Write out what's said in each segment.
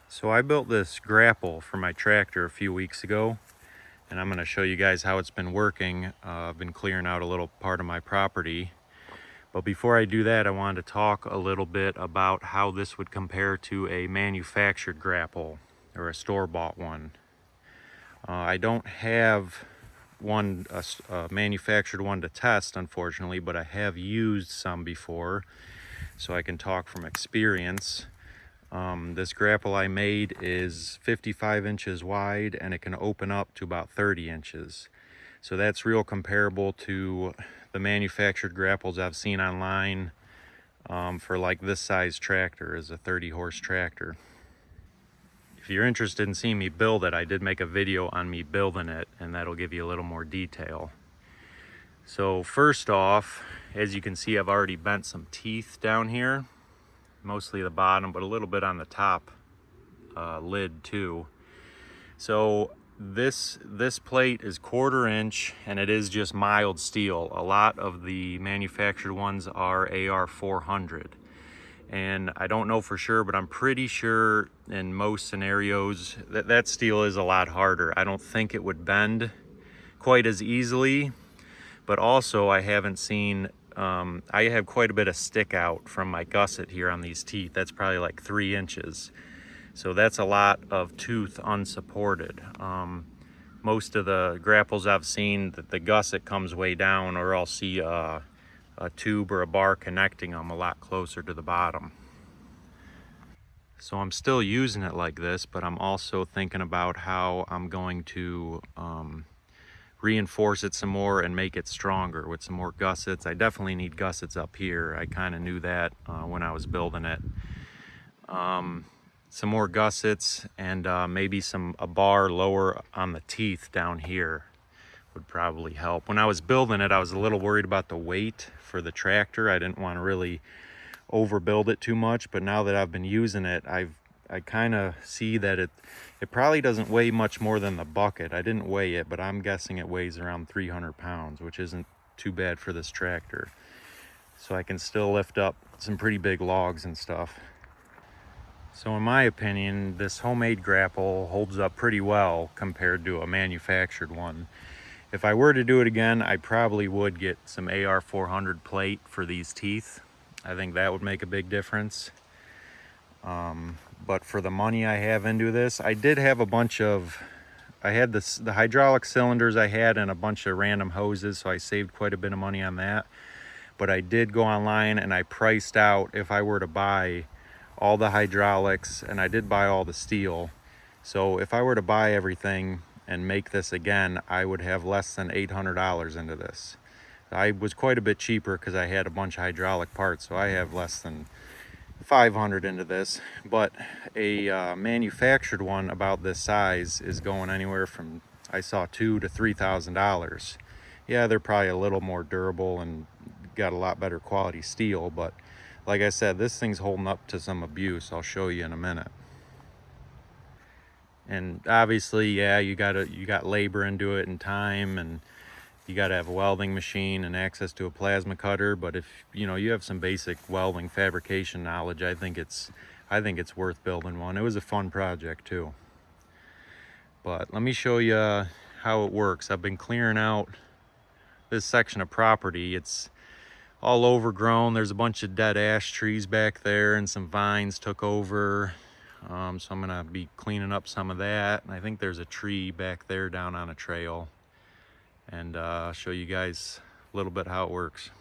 So I built this grapple for my tractor a few weeks ago, and I'm going to show you guys how it's been working. I've been clearing out a little part of my property. But before I do that, I wanted to talk a little bit about how this would compare to a manufactured grapple or a store-bought one. I don't have a manufactured one to test, unfortunately, but I have used some before, so I can talk from experience. This grapple I made is 55 inches wide, and it can open up to about 30 inches. So that's real comparable to the manufactured grapples I've seen online for like this size tractor, is a 30-horse tractor. If you're interested in seeing me build it, I did make a video on me building it, and that'll give you a little more detail. So first off, as you can see, I've already bent some teeth down here, mostly the bottom, but a little bit on the top lid too. So this plate is 1/4 inch, and it is just mild steel. A lot of the manufactured ones are AR 400. And I don't know for sure, but I'm pretty sure in most scenarios that steel is a lot harder. I don't think it would bend quite as easily, but also I haven't seen, I have quite a bit of stick out from my gusset here on these teeth. That's probably like 3 inches. So that's a lot of tooth unsupported. Most of the grapples I've seen, that the gusset comes way down, or I'll see a tube or a bar connecting them a lot closer to the bottom. So I'm still using it like this, but I'm also thinking about how I'm going to reinforce it some more and make it stronger with some more gussets. I definitely need gussets up here. I kind of knew that when I was building it. Some more gussets, and maybe a bar lower on the teeth down here would probably help. When I was building it, I was a little worried about the weight for the tractor. I didn't want to really overbuild it too much, but now that I've been using it, I kind of see that it probably doesn't weigh much more than the bucket. I didn't weigh it, but I'm guessing it weighs around 300 pounds, which isn't too bad for this tractor. So I can still lift up some pretty big logs and stuff. So in my opinion, this homemade grapple holds up pretty well compared to a manufactured one. If I were to do it again, I probably would get some AR 400 plate for these teeth. I think that would make a big difference. But for the money I have into this, I did have a bunch of, I had the hydraulic cylinders I had and a bunch of random hoses, so I saved quite a bit of money on that. But I did go online and I priced out, if I were to buy all the hydraulics, and I did buy all the steel. So if I were to buy everything and make this again, I would have less than $800 into this. I was quite a bit cheaper because I had a bunch of hydraulic parts, so I have less than $500 into this. But a manufactured one about this size is going anywhere from, I saw, $2,000 to $3,000. Yeah, they're probably a little more durable and got a lot better quality steel, but like I said, this thing's holding up to some abuse. I'll show you in a minute. And obviously, yeah, you got labor into it and time, and you got to have a welding machine and access to a plasma cutter. But if you have some basic welding fabrication knowledge, I think it's worth building one. It was a fun project too. But let me show you how it works. I've been clearing out this section of property. It's all overgrown. There's a bunch of dead ash trees back there, and some vines took over. So I'm gonna be cleaning up some of that. And I think there's a tree back there down on a trail. And I'll show you guys a little bit how it works.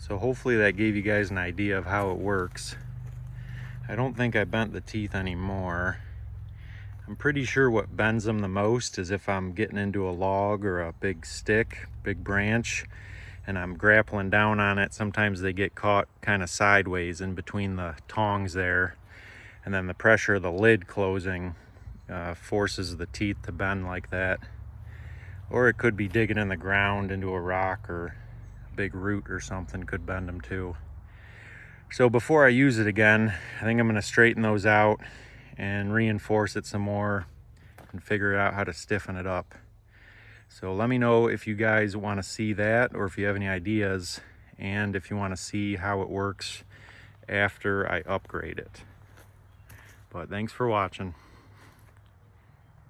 So hopefully that gave you guys an idea of how it works. I don't think I bent the teeth anymore. I'm pretty sure what bends them the most is if I'm getting into a log or a big stick, big branch, and I'm grappling down on it. Sometimes they get caught kind of sideways in between the tongs there, and then the pressure of the lid closing forces the teeth to bend like that. Or it could be digging in the ground into a rock, or a big root or something could bend them too. So before I use it again, I think I'm going to straighten those out and reinforce it some more and figure out how to stiffen it up. So let me know if you guys want to see that, or if you have any ideas, and if you want to see how it works after I upgrade it. But thanks for watching.